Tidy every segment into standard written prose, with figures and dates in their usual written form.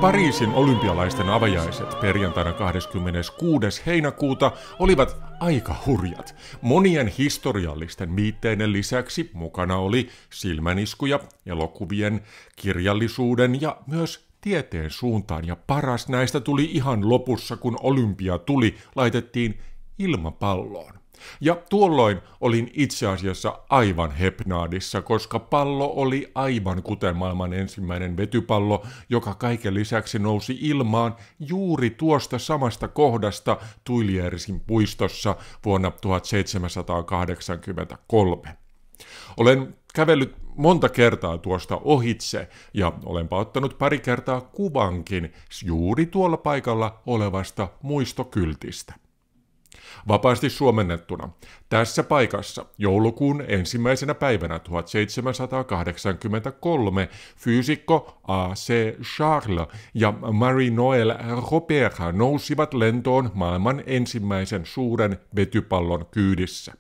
Pariisin olympialaisten avajaiset perjantaina 26. heinäkuuta olivat aika hurjat. Monien historiallisten miitteiden lisäksi mukana oli silmäniskuja, elokuvien, kirjallisuuden ja myös tieteen suuntaan. Ja paras näistä tuli ihan lopussa, kun olympia tuli, laitettiin ilmapalloon. Ja tuolloin olin itse asiassa aivan hepnaadissa, koska pallo oli aivan kuten maailman ensimmäinen vetypallo, joka kaiken lisäksi nousi ilmaan juuri tuosta samasta kohdasta Tuiliersin puistossa vuonna 1783. Olen kävellyt monta kertaa tuosta ohitse ja olenpa ottanut pari kertaa kuvankin juuri tuolla paikalla olevasta muistokyltistä. Vapaasti suomennettuna, tässä paikassa joulukuun ensimmäisenä päivänä 1783 fyysikko A.C. Charles ja Marie-Noël Robert nousivat lentoon maailman ensimmäisen suuren vetypallon kyydissä.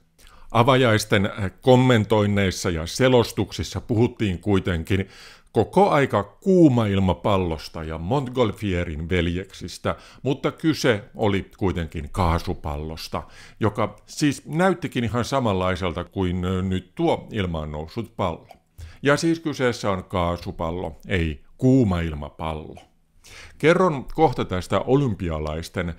Avajaisten kommentoinneissa ja selostuksissa puhuttiin kuitenkin koko aika kuumailmapallosta ja Montgolfierin veljeksistä, mutta kyse oli kuitenkin kaasupallosta, joka siis näyttikin ihan samanlaiselta kuin nyt tuo ilmaan noussut pallo. Ja siis kyseessä on kaasupallo, ei kuumailmapallo. Kerron kohta tästä olympialaisten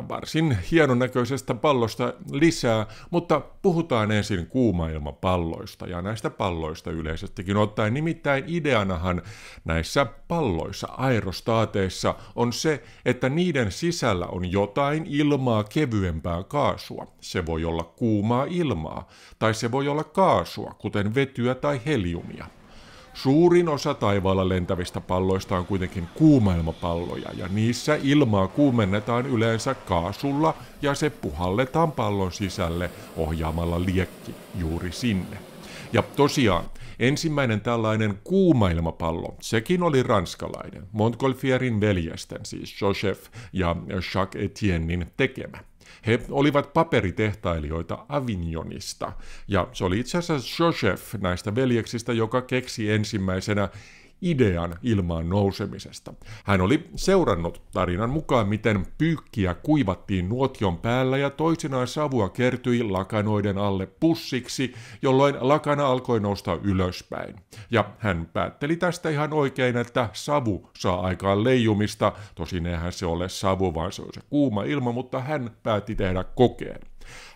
varsin hienonäköisestä pallosta lisää, mutta puhutaan ensin kuumailmapalloista ja näistä palloista yleisestikin ottaen. Nimittäin ideanahan näissä palloissa, aerostaateissa, on se, että niiden sisällä on jotain ilmaa kevyempää kaasua. Se voi olla kuumaa ilmaa, tai se voi olla kaasua, kuten vetyä tai heliumia. Suurin osa taivaalla lentävistä palloista on kuitenkin kuumailmapalloja, ja niissä ilmaa kuumennetaan yleensä kaasulla ja se puhalletaan pallon sisälle ohjaamalla liekki juuri sinne. Ja tosiaan, ensimmäinen tällainen kuumailmapallo, sekin oli ranskalainen, Montgolfierin veljesten, siis Joseph ja Jacques Etiennein tekemä. He olivat paperitehtailijoita Avignonista, ja se oli itse asiassa Joseph näistä veljeksistä, joka keksi ensimmäisenä idean ilmaan nousemisesta. Hän oli seurannut tarinan mukaan, miten pyykkiä kuivattiin nuotion päällä ja toisinaan savua kertyi lakanoiden alle pussiksi, jolloin lakana alkoi nousta ylöspäin. Ja hän päätteli tästä ihan oikein, että savu saa aikaan leijumista, tosin eihän se ole savu, vaan se on se kuuma ilma, mutta hän päätti tehdä kokeen.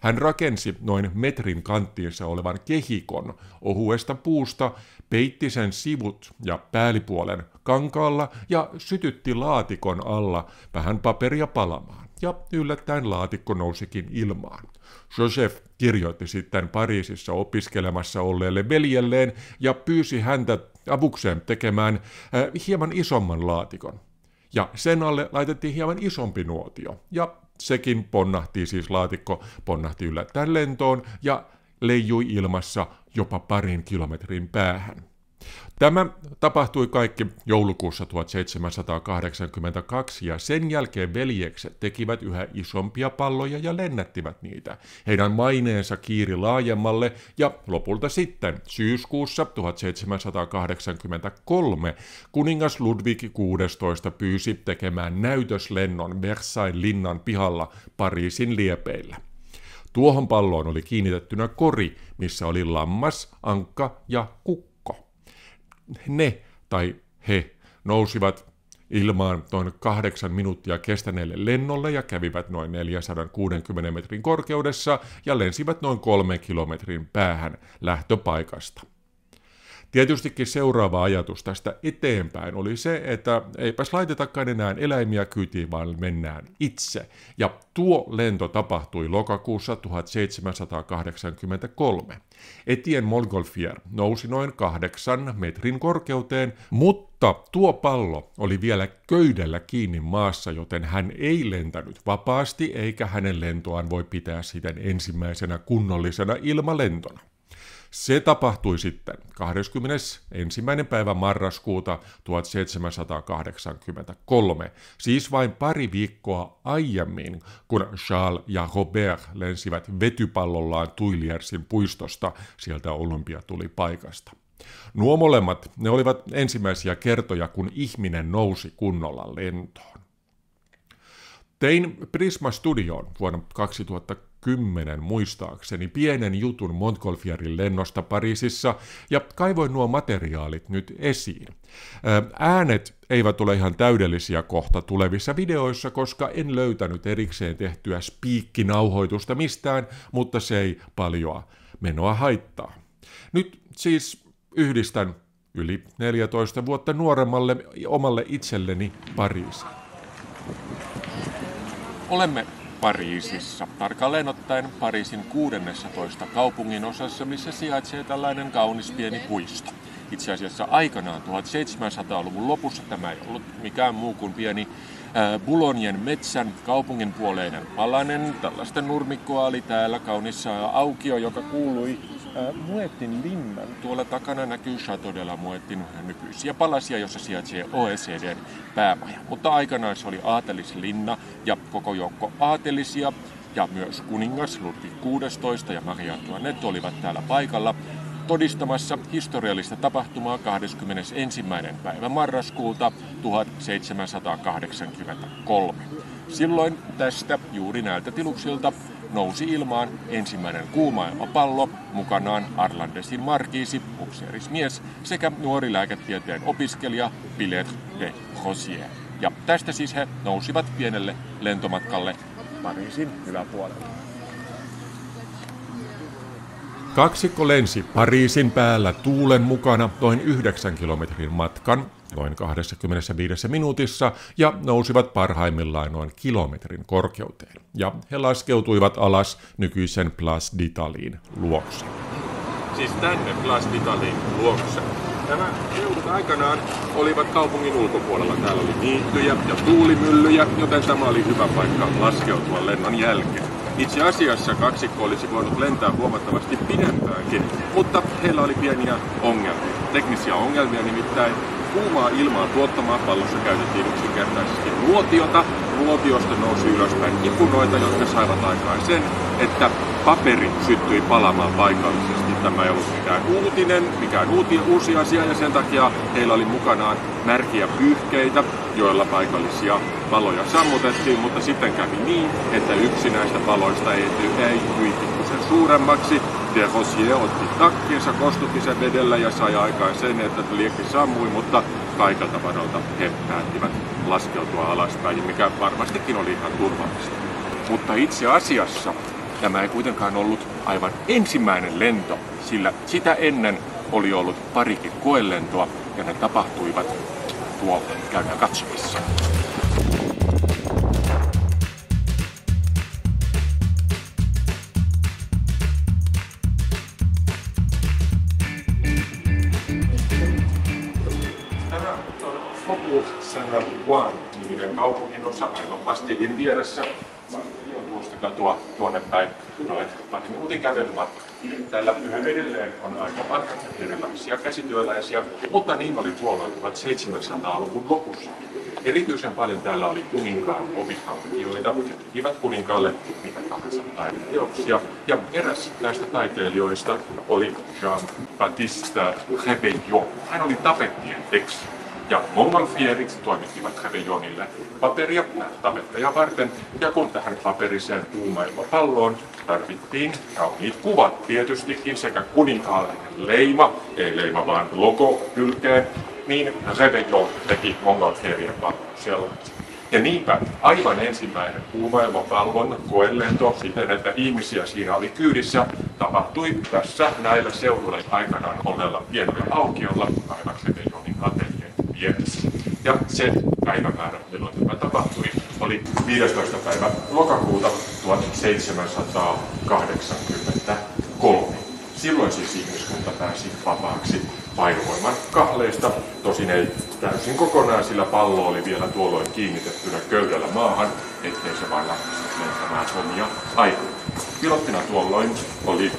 Hän rakensi noin metrin kanttiinsa olevan kehikon ohuesta puusta, peitti sen sivut ja päällipuolen kankaalla ja sytytti laatikon alla vähän paperia palamaan. Ja yllättäen laatikko nousikin ilmaan. Joseph kirjoitti sitten Pariisissa opiskelemassa olleelle veljelleen ja pyysi häntä avukseen tekemään hieman isomman laatikon. Ja sen alle laitettiin hieman isompi nuotio. Ja sekin ponnahti, siis laatikko ponnahti yllättäen lentoon ja leijui ilmassa jopa 2 kilometrin päähän. Tämä tapahtui kaikki joulukuussa 1782 ja sen jälkeen veljekset tekivät yhä isompia palloja ja lennättivät niitä. Heidän maineensa kiiri laajemmalle ja lopulta sitten syyskuussa 1783 kuningas Ludwig XVI pyysi tekemään näytöslennon Versailles linnan pihalla Pariisin liepeillä. Tuohon palloon oli kiinnitettynä kori, missä oli lammas, ankka ja kukko. Ne tai he nousivat ilmaan noin 8 minuuttia kestäneelle lennolle ja kävivät noin 460 metrin korkeudessa ja lensivät noin 3 kilometrin päähän lähtöpaikasta. Tietystikin seuraava ajatus tästä eteenpäin oli se, että eipäs laitetakaan enää eläimiä kyytiin, vaan mennään itse. Ja tuo lento tapahtui lokakuussa 1783. Etienne Montgolfier nousi noin 8 metrin korkeuteen, mutta tuo pallo oli vielä köydellä kiinni maassa, joten hän ei lentänyt vapaasti, eikä hänen lentoaan voi pitää siten ensimmäisenä kunnollisena ilmalentona. Se tapahtui sitten 21. päivä marraskuuta 1783, siis vain pari viikkoa aiemmin, kun Charles ja Robert lensivät vetypallollaan Tuiliersin puistosta sieltä olympiatulipaikasta. Nuo molemmat, ne olivat ensimmäisiä kertoja, kun ihminen nousi kunnolla lentoon. Tein Prisma Studioon vuonna 2010 muistaakseni pienen jutun Montgolfierin lennosta Pariisissa ja kaivoin nuo materiaalit nyt esiin. Äänet eivät ole ihan täydellisiä kohta tulevissa videoissa, koska en löytänyt erikseen tehtyä spiikkinauhoitusta mistään, mutta se ei paljoa menoa haittaa. Nyt siis yhdistän yli 14 vuotta nuoremmalle omalle itselleni Pariisin. Olemme Pariisissa, tarkalleen ottaen Pariisin 16 kaupungin osassa, missä sijaitsee tällainen kaunis pieni puisto. Itse asiassa aikanaan 1700-luvun lopussa tämä ei ollut mikään muu kuin pieni Boulognen metsän kaupungin puoleinen palanen. Tällaista nurmikkoa oli täällä kaunis aukio, joka kuului Muetin linnan. Tuolla takana näkyy Château de la Muetin nykyisiä palasia, jossa sijaitsee OECDn päämaja. Mutta aikanaan se oli aatelislinna ja koko joukko aatelisia ja myös kuningas Ludwig XVI ja Marie Antoinette olivat täällä paikalla todistamassa historiallista tapahtumaa 21. päivä marraskuuta 1783. Silloin tästä juuri näiltä tiluksilta nousi ilmaan ensimmäinen kuuma ilmapallo, mukanaan Arlandesin markiisi, upseerismies, sekä nuori lääketieteen opiskelija Pilet de Rosier. Ja tästä siis he nousivat pienelle lentomatkalle Pariisin yläpuolelle. Kaksikko lensi Pariisin päällä tuulen mukana noin 9 kilometrin matkan, noin 25 minuutissa, ja nousivat parhaimmillaan noin kilometrin korkeuteen. Ja he laskeutuivat alas nykyisen Place d'Italien luokse. Siis tänne Place d'Italien luokse. Nämä seudut aikanaan olivat kaupungin ulkopuolella. Täällä oli niittyjä ja tuulimyllyjä, joten tämä oli hyvä paikka laskeutua lennon jälkeen. Itse asiassa kaksikko olisi voinut lentää huomattavasti pidempäänkin, mutta heillä oli pieniä ongelmia. Teknisiä ongelmia nimittäin. Kuumaa ilmaa tuottamaan pallossa käytettiin yksinkertaisesti nuotiota. Nuotiosta nousi ylöspäin ipunoita, jotka saivat aikaan sen, että paperi syttyi palamaan paikallisesti. Tämä ei ollut mikään uusi asia, ja sen takia heillä oli mukanaan märkiä pyyhkeitä, joilla paikallisia paloja sammutettiin, mutta sitten kävi niin, että yksi näistä paloista ei pikkusen suuremmaksi. De Rosier otti takkinsa, kostutti sen vedellä ja sai aikaan sen, että liekki sammui, mutta kaikelta varalta he päättivät laskeutua alaspäin, mikä varmastikin oli ihan turvallista. Mutta itse asiassa tämä ei kuitenkaan ollut aivan ensimmäinen lento, sillä sitä ennen oli ollut parikin koelentoa ja ne tapahtuivat tuolla. Käydään katsomassa. Saint-Antoine-niminen kaupungin osa aivan Bastillen vieressä. Tuosta katua tuonne päin noin pari minuutin kävelymatka. Täällä yhä edelleen on aika paljon erilaisia käsityöläisiä, mutta niin oli tuolloin 1700-luvun lopussa. Erityisen paljon täällä oli kuninkaan opiskelijoita, jotka tekivät kuninkaalle mitä tahansa taideteoksia. Ja eräs näistä taiteilijoista oli Jean-Baptiste Réveillon. Hän oli tapettien teksti. Ja Montgolfierit toimittivat Réveillonille paperia tapettajaa varten, ja kun tähän paperiseen kuumailmapalloon tarvittiin kauniit kuvat tietystikin sekä kuninkaallinen leima, ei leima vaan logo kylkeen, niin Réveillon teki Montgolfierien pallon sellaisen. Ja niinpä aivan ensimmäinen kuumailmapallon koelento siten, että ihmisiä siinä oli kyydissä, tapahtui tässä näillä seuduilla aikanaan olleella pienellä aukiolla aivan Réveillonin ateljeen vieressä. Ja se päivämäärä, milloin tämä tapahtui, oli 15. päivä lokakuuta 1783. Silloin siis ihmiskunta pääsi vapaaksi painovoiman kahleista, tosin ei täysin kokonaan, sillä pallo oli vielä tuolloin kiinnitettynä köydellä maahan, ettei se vain lähtisi lentämään omia aikoja. Pilottina tuolloin oli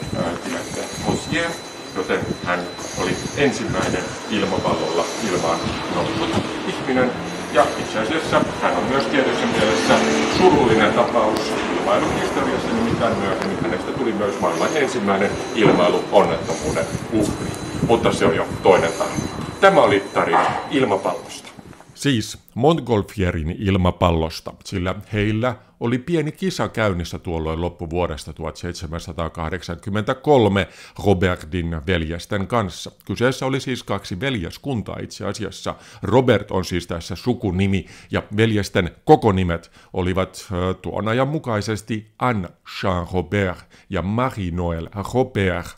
Pilet de Rosier, joten hän oli ensimmäinen ilmapallolla ilmaan noussut ihminen. Ja itse asiassa hän on myös tietyssä mielessä surullinen tapaus ilmailun historiassa, nimittäin myöhemmin hänestä tuli myös maailman ensimmäinen ilmailuonnettomuuden uhri. mutta se on jo toinen tarina. Tämä oli tarina ilmapallosta. Siis Montgolfierin ilmapallosta, sillä heillä oli pieni kisa käynnissä tuolloin loppuvuodesta 1783 Robertin veljesten kanssa. Kyseessä oli siis 2 veljeskuntaa itse asiassa. Robert on siis tässä sukunimi ja veljesten koko nimet olivat tuon ajan mukaisesti Anne Jean Robert ja Marie-Noël Robert.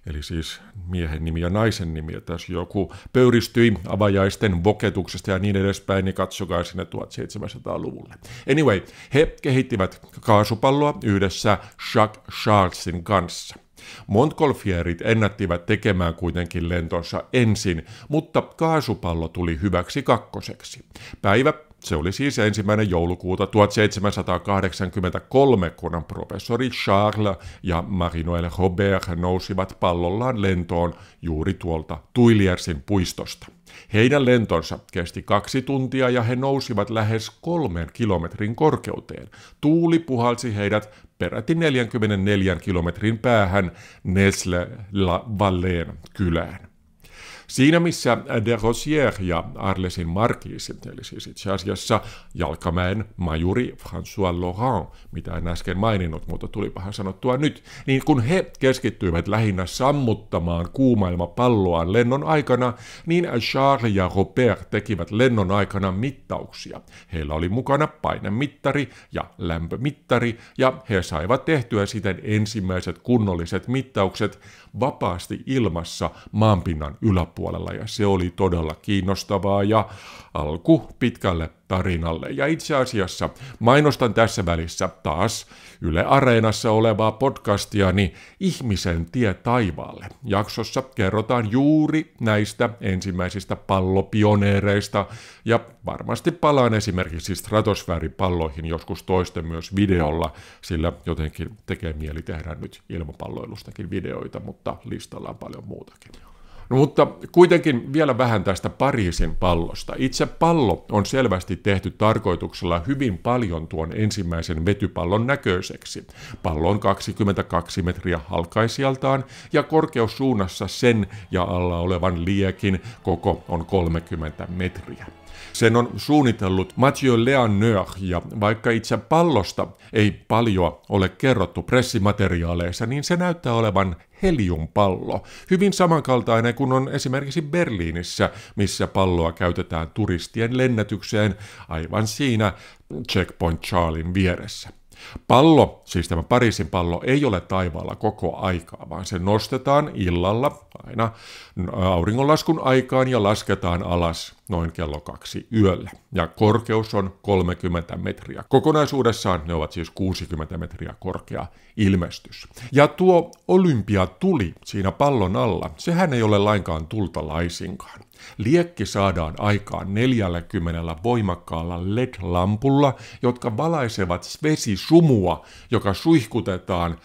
Eli siis miehen nimi ja naisen nimi. Tässä joku pöyristyi avajaisten voketuksesta ja niin edespäin, niin katsokaa sinne 1700-luvulle. Anyway, he kehittivät kaasupalloa yhdessä Jacques Charlesin kanssa. Montgolfierit ennättivät tekemään kuitenkin lentonsa ensin, mutta kaasupallo tuli hyväksi kakkoseksi. Päivä, se oli siis 1. joulukuuta 1783, kun professori Charles ja Marie-Noël Robert nousivat pallollaan lentoon juuri tuolta Tuiliersin puistosta. Heidän lentonsa kesti 2 tuntia ja he nousivat lähes 3 kilometrin korkeuteen. Tuuli puhalsi heidät peräti 44 kilometrin päähän Nesle-la-Valleen kylään. Siinä missä de Rosière ja Arlesin markiisi, eli siis itse asiassa Jalkamäen majuri François Laurent, mitä en äsken maininnut, mutta tulipahan sanottua nyt, niin kun he keskittyivät lähinnä sammuttamaan kuumailmapalloaan lennon aikana, niin Charles ja Robert tekivät lennon aikana mittauksia. Heillä oli mukana painemittari ja lämpömittari, ja he saivat tehtyä siten ensimmäiset kunnolliset mittaukset vapaasti ilmassa maanpinnan yläpuolella, ja se oli todella kiinnostavaa ja alku pitkälle tarinalle. Ja itse asiassa mainostan tässä välissä taas Yle Areenassa olevaa podcastiani Ihmisen tie taivaalle. Jaksossa kerrotaan juuri näistä ensimmäisistä pallopioneereista, ja varmasti palaan esimerkiksi stratosfääripalloihin joskus toisten myös videolla, sillä jotenkin tekee mieli tehdä nyt ilmapalloilustakin videoita, mutta listalla on paljon muutakin. No, mutta kuitenkin vielä vähän tästä Pariisin pallosta. Itse pallo on selvästi tehty tarkoituksella hyvin paljon tuon ensimmäisen vetypallon näköiseksi. Pallo on 22 metriä halkaisijaltaan ja korkeussuunnassa sen ja alla olevan liekin koko on 30 metriä. Sen on suunnitellut Mathieu Leanneur, ja vaikka itse pallosta ei paljon ole kerrottu pressimateriaaleissa, niin se näyttää olevan heliumpallo. Hyvin samankaltainen kuin on esimerkiksi Berliinissä, missä palloa käytetään turistien lennätykseen aivan siinä Checkpoint Charlien vieressä. Pallo, siis tämä Pariisin pallo, ei ole taivaalla koko aikaa, vaan se nostetaan illalla aina auringonlaskun aikaan ja lasketaan alas noin kello 2 yöllä. Ja korkeus on 30 metriä. Kokonaisuudessaan ne ovat siis 60 metriä korkea ilmestys. Ja tuo olympiatuli siinä pallon alla, sehän ei ole lainkaan tulta laisinkaan. Liekki saadaan aikaan 40 voimakkaalla LED-lampulla, jotka valaisevat vesisumua, joka suihkutetaan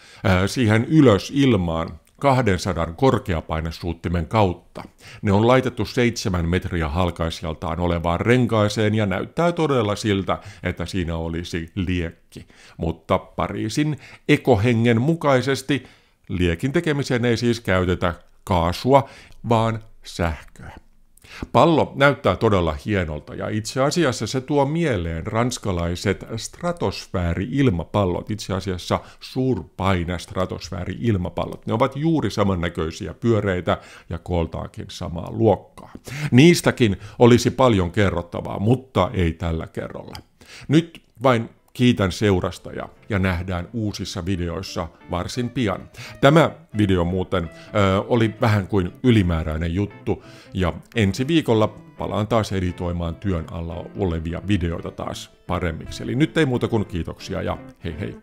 siihen ylös ilmaan 200 korkeapainesuuttimen kautta. Ne on laitettu 7 metriä halkaisijaltaan olevaan renkaaseen ja näyttää todella siltä, että siinä olisi liekki. Mutta Pariisin ekohengen mukaisesti liekin tekemiseen ei siis käytetä kaasua, vaan sähköä. Pallo näyttää todella hienolta ja itse asiassa se tuo mieleen ranskalaiset stratosfääri-ilmapallot, itse asiassa suurpaine-stratosfääri-ilmapallot. Ne ovat juuri samannäköisiä pyöreitä ja kooltaankin samaa luokkaa. Niistäkin olisi paljon kerrottavaa, mutta ei tällä kerralla. Nyt vain kiitän seurasta ja nähdään uusissa videoissa varsin pian. Tämä video muuten oli vähän kuin ylimääräinen juttu ja ensi viikolla palaan taas editoimaan työn alla olevia videoita taas paremmiksi. Eli nyt ei muuta kuin kiitoksia ja hei hei!